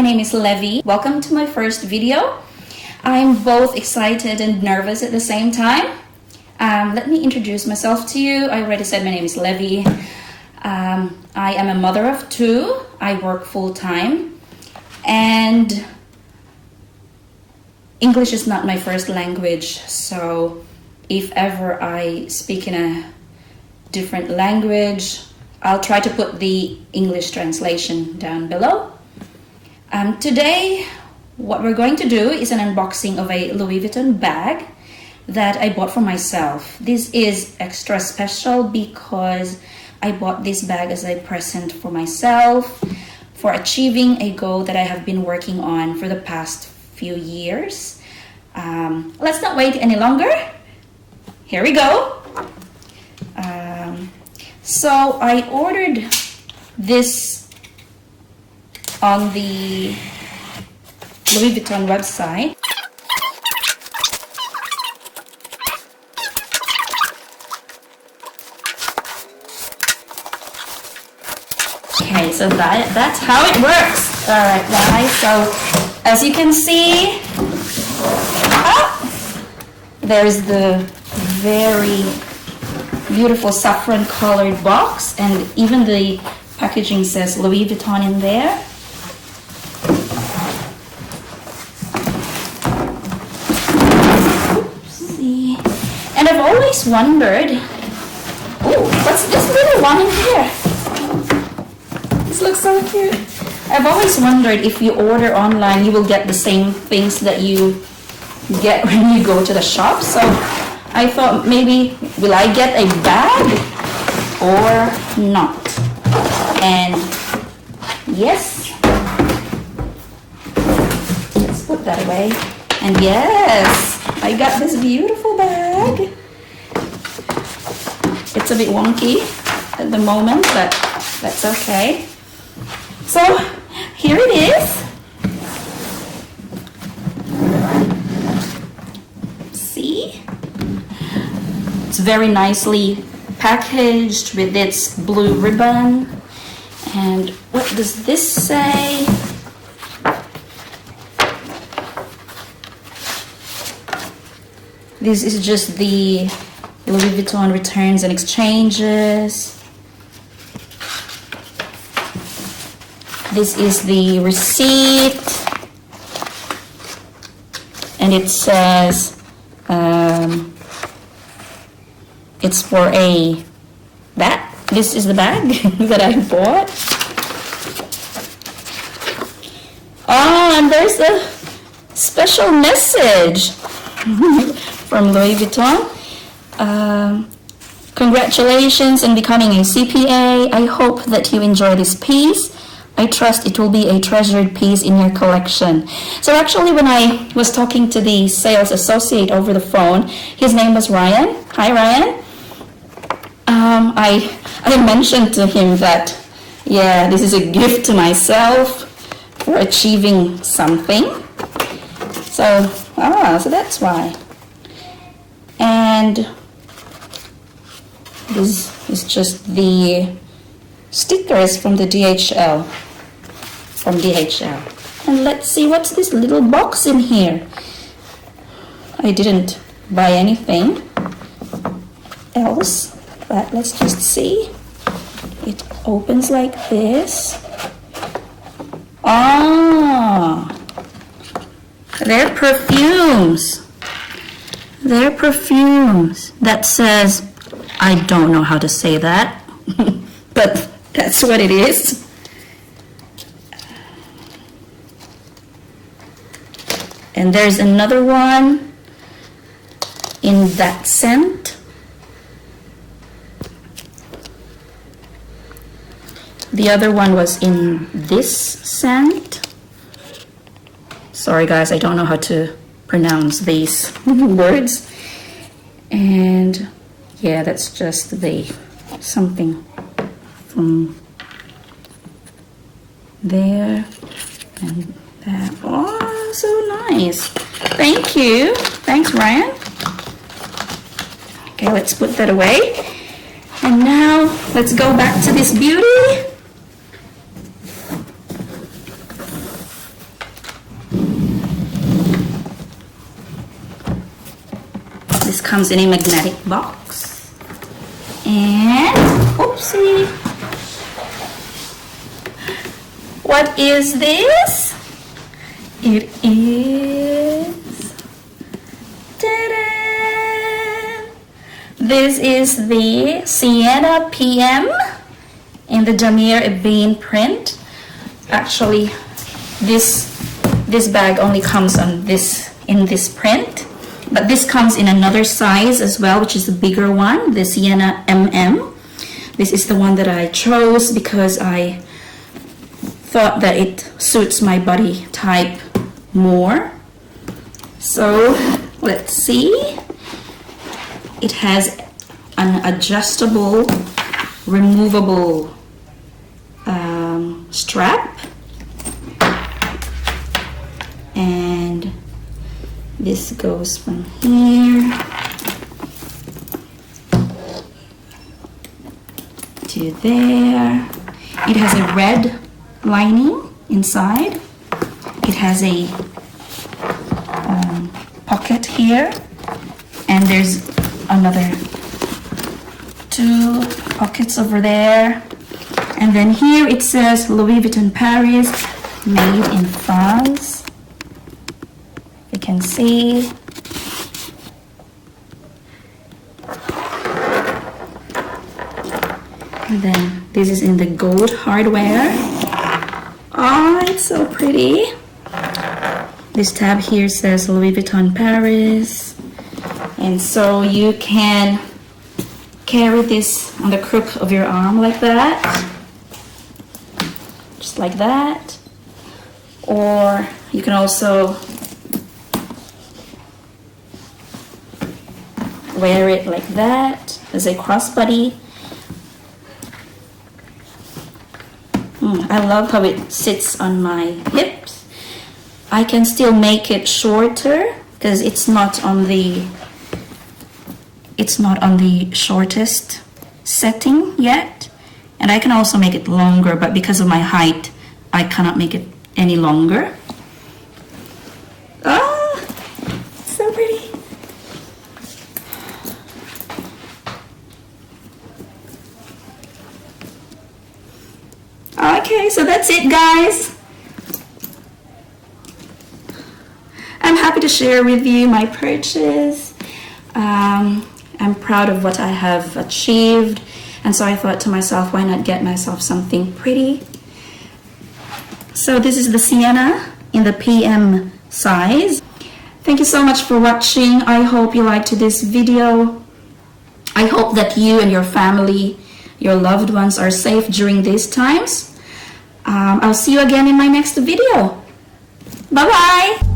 my name is Levi. Welcome to my first video. I'm both excited and nervous at the same time. Let me introduce myself to you. I already said my name is Levi. I am a mother of two. I work full-time and English is not my first language, so if ever I speak in a different language, I'll try to put the English translation down below. Today, what we're going to do is an unboxing of a Louis Vuitton bag that I bought for myself. This is extra special because I bought this bag as a present for myself for achieving a goal that I have been working on for the past few years. Let's not wait any longer. Here we go. So I ordered this on the Louis Vuitton website. Okay, so that's how it works. Alright guys, so as you can see, there's the very beautiful saffron colored box, and even the packaging says Louis Vuitton in there. Oopsie. And I've always wondered, oh, what's this little one in here? This looks so cute. I've always wondered if you order online, you will get the same things that you get when you go to the shop. So I thought maybe, will I get a bag or not? And yes, let's put that away. And yes, I got this beautiful bag. It's a bit wonky at the moment, but that's okay. So here it is. See? It's very nicely packaged with its blue ribbon. And what does this say? This is just the Louis Vuitton returns and exchanges. This is the receipt. And it says it's for a bag. This is the bag that I bought. Oh, and there's a special message from Louis Vuitton. Congratulations on becoming a CPA. I hope that you enjoy this piece. I trust it will be a treasured piece in your collection. So actually, when I was talking to the sales associate over the phone, his name was Ryan. Hi, Ryan. I mentioned to him that, yeah, this is a gift to myself for achieving something. So that's why. And this is just the stickers from the DHL. And let's see what's this little box in here. I didn't buy anything else, but let's just see. It opens like this. They're perfumes. They're perfumes. That says, I don't know how to say that, but that's what it is. And there's another one in that scent. The other one was in this scent. Sorry guys, I don't know how to pronounce these words. And yeah, that's just the something from there and that. Oh, so nice. Thank you. Thanks, Ryan. Okay, let's put that away. And now let's go back to this beauty. This comes in a magnetic box. And, oopsie. What is this? It is, ta-da! This is the Siena PM in the Jamir Ebene print. Actually, this bag only comes on in this print, but this comes in another size as well, which is the bigger one, the Siena MM. This is the one that I chose because I thought that it suits my body type more. So let's see. It has an adjustable, removable strap, and this goes from here to there. It has a red lining inside. It has a pocket here, and there's another 2 pockets over there. And then here it says Louis Vuitton Paris, made in France. You can see. And then this is in the gold hardware. Oh, it's so pretty. This tab here says Louis Vuitton Paris. And so you can carry this on the crook of your arm like that. Just like that. Or you can also wear it like that as a crossbody. I love how it sits on my hips. I can still make it shorter because it's not on the shortest setting yet, and I can also make it longer, but because of my height I cannot make it any longer. Oh, so pretty. Okay, so that's it, guys. I'm happy to share with you my purchase. I'm proud of what I have achieved, and so I thought to myself, why not get myself something pretty? So this is the Siena in the PM size. Thank you so much for watching. I hope you liked this video. I hope that you and your family, your loved ones, are safe during these times. I'll see you again in my next video. Bye-bye.